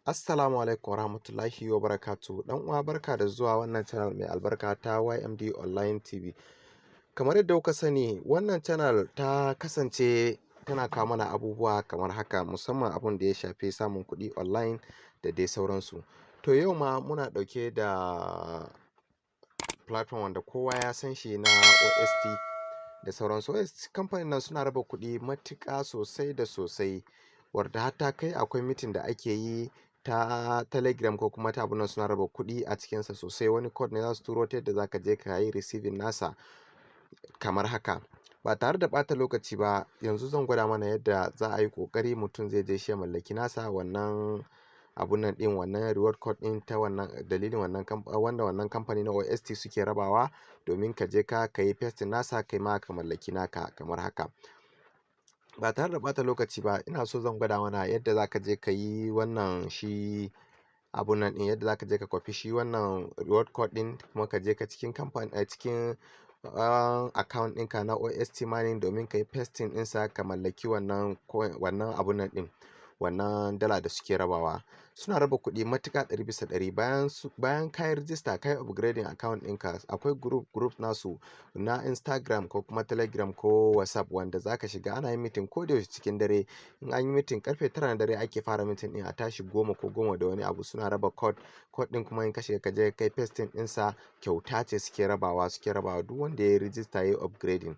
Assalamu alaikum warahmatullahi wabarakatuh. Dan uwa barka da zuwa wannan channel mai albarka ta Y.M.D Online TV. Kamar yadda kuka sani, wannan channel ta kasance tana kawo mana abubuwa kamar haka, musamman abun da ya shafi samun kuɗi online da dai sauransu. To yau ma muna ɗauke da platform wanda kowa ya san shi na OST da sauransu. OST kamfanin nan suna raba kuɗi matuƙa sosai da sosai, wadda hatta kai akwai mitin da ake yi ta telegram ko kuma ta abunan, suna raba kuɗi a cikinsa sosai. Wani code ne za su turo ta yadda za ka je ka yi receiving nasa kamar haka. Ba tare da ɓata lokaci ba, yanzu zan gwada mana yadda za a yi ƙoƙari mutum zai je shi ya mallaki nasa wannan abun nan ɗin, wannan reward code ɗin, ta wannan dalilin wannan kamfani na OST suke rabawa, domin ka je ka yi pasting nasa kai ma ka mallaki naka kamar haka. Ba tare da ɓata lokaci ba, ina so zan gwada mana yadda za ka je ka yi wannan shi abun nan ɗin, yadda za ka je ka kwafi shi wannan reward code ɗin, kuma ka je ka cikin kamfani a cikin account ɗinka na OST mining domin ka yi pasting ɗinsa ka mallaki wannan abun nan ɗin, wannan dala da suke rabawa. Suna raba kuɗi matuƙa 100%. Bayan ka yi rijista, ka yi upgrading account ɗinka, akwai group nasu na Instagram ko kuma Telegram ko WhatsApp, wanda za ka shiga. Ana yin meeting ko da yaushe cikin dare. In an yi meeting karfe 9 na dare ake fara meeting ɗin, a tashi 10 ko 10 da wani abu. Suna raba code ɗin, kuma in ka shiga ka je kai pasting ɗinsa, kyauta ce suke rabawa duk wanda ya yi rijista, ya yi upgrading.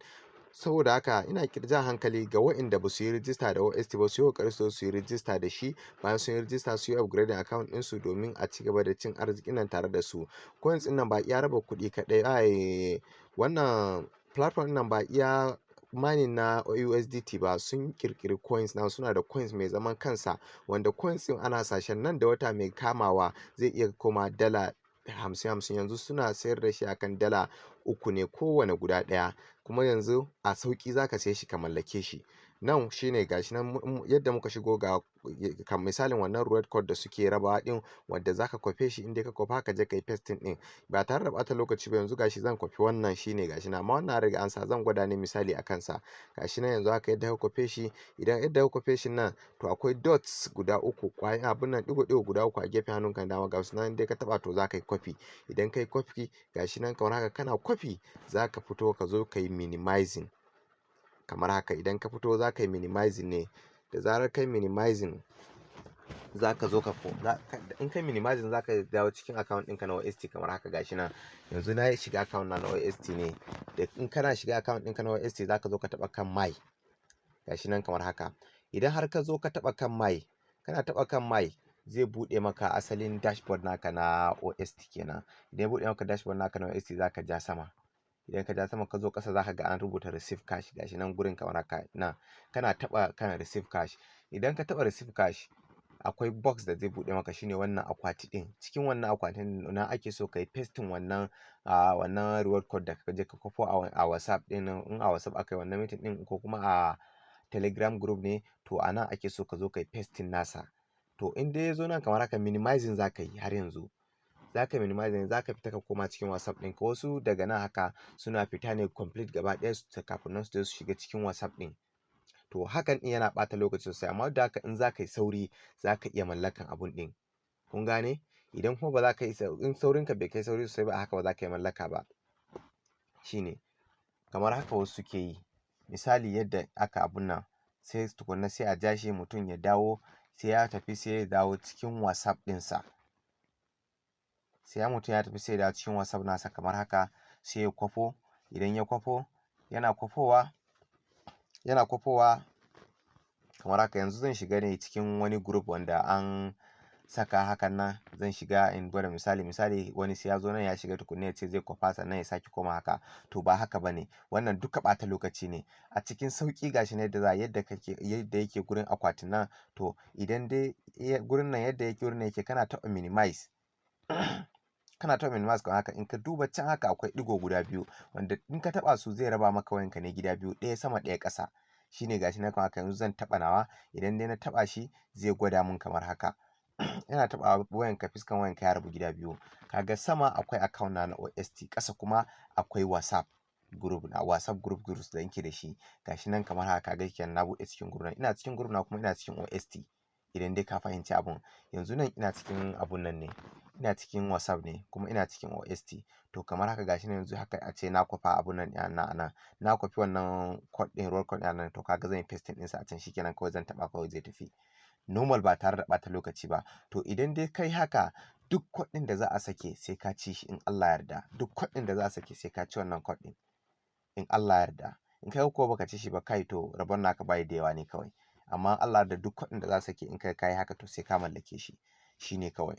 Saboda haka ina jan hankali ga waɗanda ba su yi rijista da OST ba, su yi ƙoƙari su yi rijista da shi. Bayan sun yi rijista, su yi upgrading account ɗinsu domin a ci gaba da cin arzikin nan tare da su. Coins ɗin nan ba iya raba kuɗi kaɗai, wannan platform ɗin nan ba iya mining na USDT ba, sun kirkiri coins na, suna da coins mai zaman kansa, wanda coins ɗin ana sashen nan da wata mai kamawa zai iya koma dala 50. Yanzu suna sayar da shi akan dala 3 ne kowane guda ɗaya, kuma yanzu a sauƙi za ka sai shi ka mallake shi. Nan shine gashi nan yadda muka shigo ga kan misalin wannan reward code da suke rabawa din, wanda zaka kwafe shi. Inda ka kwafa ka je ka yi pasting din ba tare da bata lokaci ba. Yanzu gashi zan kwafi wannan, shine gashi na, amma wannan riga an sa, zan gwada ne misali a kansa. Gashi nan yanzu haka yadda ka kwafe shi, idan yadda ka kwafe shi nan, to akwai dots guda uku, kwayan abun nan digo guda uku a gefen hannunka dama, ga su nan dai ka taba to za ka yi kwafi. Idan ka yi kwafi, gashi nan kamar haka, kana kwafi za ka fito ka zo ka yi minimizing kamar haka. Idan ka fito za ka yi minimizing ne, da zarar kai minimizing za ka zo in kai minimizing za ka dawo cikin account ɗinka na OST kamar haka. Gashi nan yanzu na shiga account na OST ne, da in kana shiga account ɗinka na OST za ka zo ka taɓa kan mai. Gashi nan kamar haka. Idan har ka zo ka taɓa kan mai, kana taɓa kan mai, zai buɗe maka asalin dashboard naka na OST kenan. Idan ya buɗe maka dashboard naka na OST, za ka ja sama. Idan ka ja sama ka zo ƙasa, za ka ga an rubuta receive cash. Gashi nan gurin kamar haka nan, kana taɓa kan receive cash. Idan ka taɓa receive cash, akwai box da zai buɗe maka, shine wannan akwati ɗin. Cikin wannan akwatin na ake so ka yi pasting wannan reward code da ka je ka kwafo a WhatsApp ɗin. In a WhatsApp aka yi wannan meeting ɗin, ko kuma a Telegram group ne, to a nan ake so ka zo ka yi pasting nasa. To in dai ya zo nan kamar haka, minimizing za ka yi. Har yanzu za ka minimizing, za ka fita ka koma cikin WhatsApp ɗin ka. Wasu daga nan haka suna fita ne complete gaba ɗaya su, kafin nan su je su shiga cikin WhatsApp ɗin. To hakan ɗin yana ɓata lokaci sosai, amma da haka in za ka yi sauri, za ka iya mallakan abun ɗin. Kun gane? Idan kuma ba za ka yi, in saurin ka bai kai sauri sosai ba, haka ba za ka yi mallaka ba. Shine kamar haka wasu suke yi. Misali yadda aka abun nan, sai tukunna sai a ja shi, mutum ya dawo, sai ya tafi, sai ya dawo cikin WhatsApp ɗinsa. Sai mutum ya tafi, sai ya dawo cikin WhatsApp nasa kamar haka, sai ya kwafo. Idan ya kwafo, yana kwafowa kamar haka. Yanzu zan shiga ne cikin wani group wanda an saka hakan nan. Zan shiga in gwada misali wani sai ya zo nan ya shiga tukunna ya ce zai kwafa, sannan ya sake koma haka. To ba haka bane, wannan duka ɓata lokaci ne. A cikin sauƙi gashi ne yadda yake gurin akwatin nan. To idan dai gurin nan yadda yake kana taɓa minimize kamar haka. In ka duba can haka, akwai ɗigo guda biyu, wanda in ka taɓa su zai raba maka wayanka ne gida biyu, ɗaya sama ɗaya ƙasa. Shine gashi na kamar haka. Yanzu zan taɓa nawa. Idan dai na taɓa shi, zai gwada mun kamar haka. Yana taɓa wayanka, fiskan wayanka ya rabu gida biyu. Kaga sama akwai account na OST, ƙasa kuma akwai WhatsApp group groups da yake da shi. Gashi nan kamar haka. Kaga kenan na buɗe cikin group na, ina cikin group na, kuma ina cikin OST. idan dai ka fahimci abun. Yanzu nan ina cikin abun nan ne, ina cikin WhatsApp ne kuma ina cikin OST. To kamar haka gashi nan yanzu haka a ce na kwafa abun nan ɗina a nan, na kwafi wannan code ɗin, roll code ɗin nan, to kaga zan yi pasting ɗinsa a can, shikenan kawai zan taɓa kawai zai tafi normal ba tare da ɓata lokaci ba. To idan dai kai haka, duk code ɗin da za a sake sai ka ci shi in Allah ya yarda. Duk code ɗin da za a sake sai ka ci wannan code ɗin in Allah ya yarda. In kai ko baka ci shi ba, kai to rabon naka bai da yawa ne kawai. Amma Allah da duk kuɗin da za su sake in kai haka to sai ka mallake shi, shine kawai.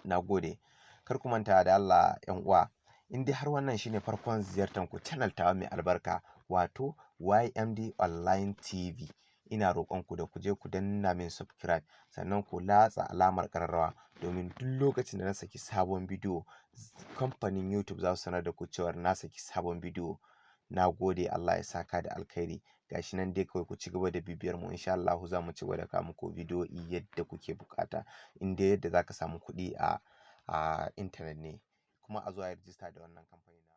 Na gode. Kar ku manta da Allah 'yan uwa, in dai har wannan shine farkon ziyartar ku channel tawa mai albarka, wato Y.M.D Online TV, ina roƙon ku da ku je ku danna min subscribe, sannan ku latsa alamar ƙararrawa, domin duk lokacin da na saki sabon bidiyo kamfanin YouTube za su sanar da ku cewa na saki sabon bidiyo. Na gode, Allah ya saka da alkhairi. Gashi nan dai kawai ku ci gaba da bibiyar mu, insha Allah za mu ci gaba da kawo muku bidiyoyi yadda kuke bukata, inda yadda zaka samu kuɗi a intanet ne, kuma a zo a yi rijista da wannan kamfani.